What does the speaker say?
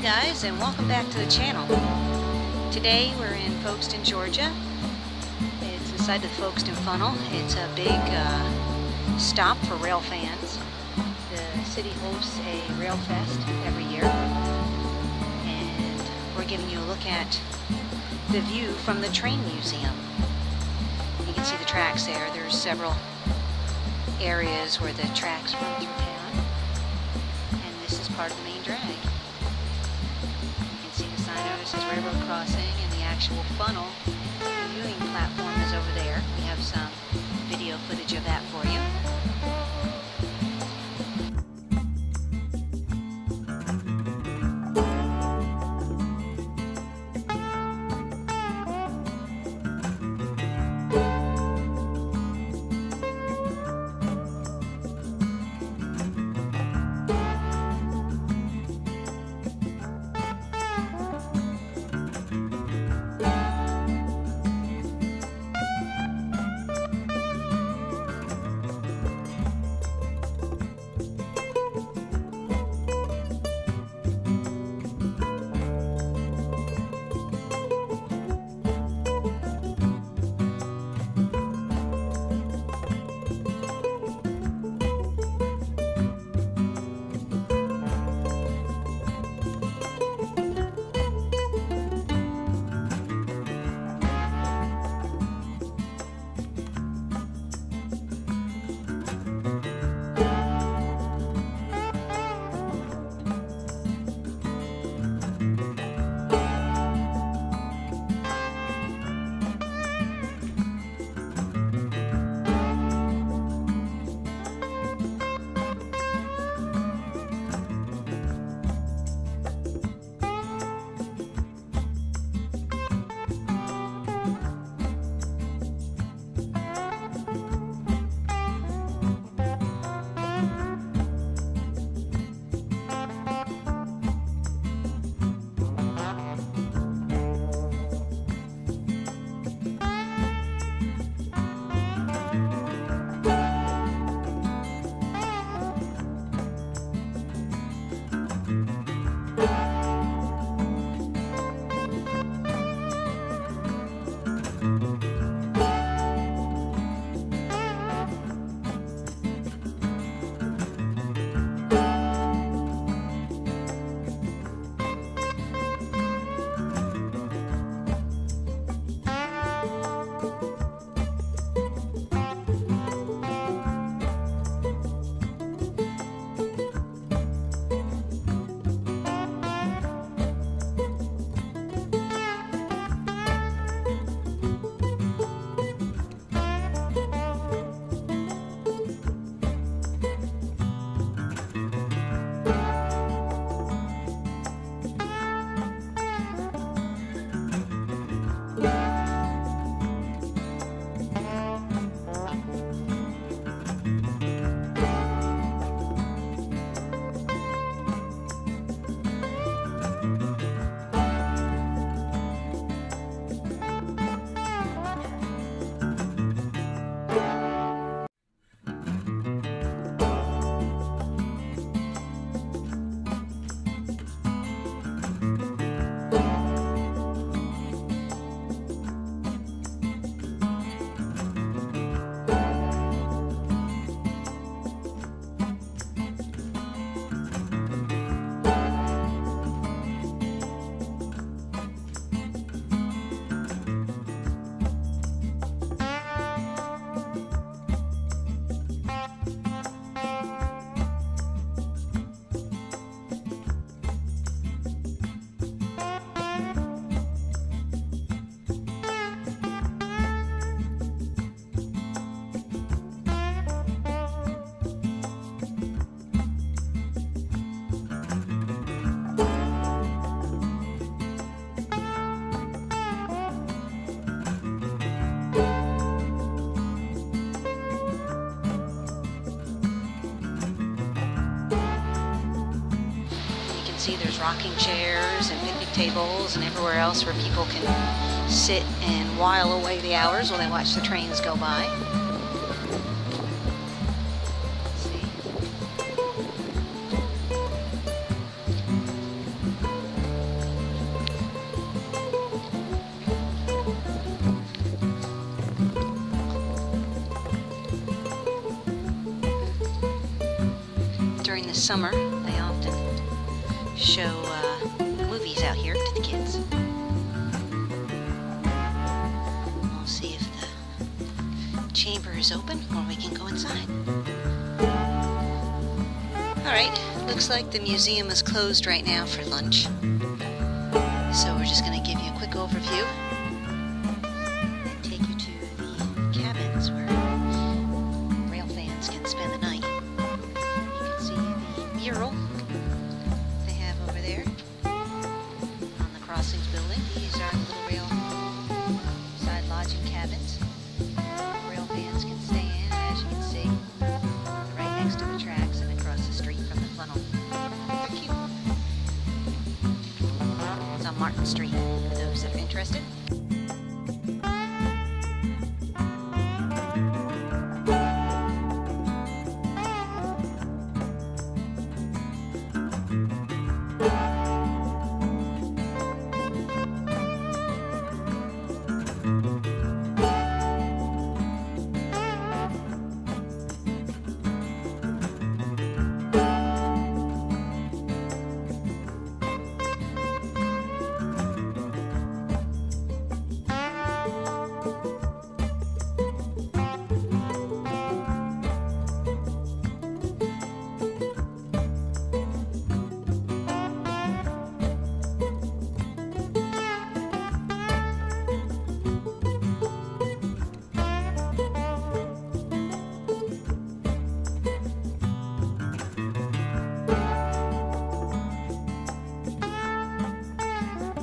guys, and welcome back to the channel. Today we're in Folkston, Georgia. It's inside the Folkston Funnel. It's a big stop for rail fans. The city hosts a rail fest every year, and we're giving you a look at the view from the train museum. You can see the tracks there. There's several areas where the tracks run through town, and this is part of the main drag. This is railroad crossing, and the actual funnel, the viewing platform is over there. We have some video footage of that for you. See, there's rocking chairs and picnic tables and everywhere else where people can sit and while away the hours while they watch the trains go by. Let's see. the summer, they often show movies out here to the kids. We'll see if the chamber is open or we can go inside. Alright, looks like the museum is closed right now for lunch. So we're just going to give you a quick overview and take you to the cabins where rail fans can spend the night. You can see the mural they have over there on the Crossings building. These are the little rail side lodging cabins. Rail fans can stay in, as you can see, right next to the tracks and across the street from the funnel. They're cute. It's on Martin Street, for those that are interested.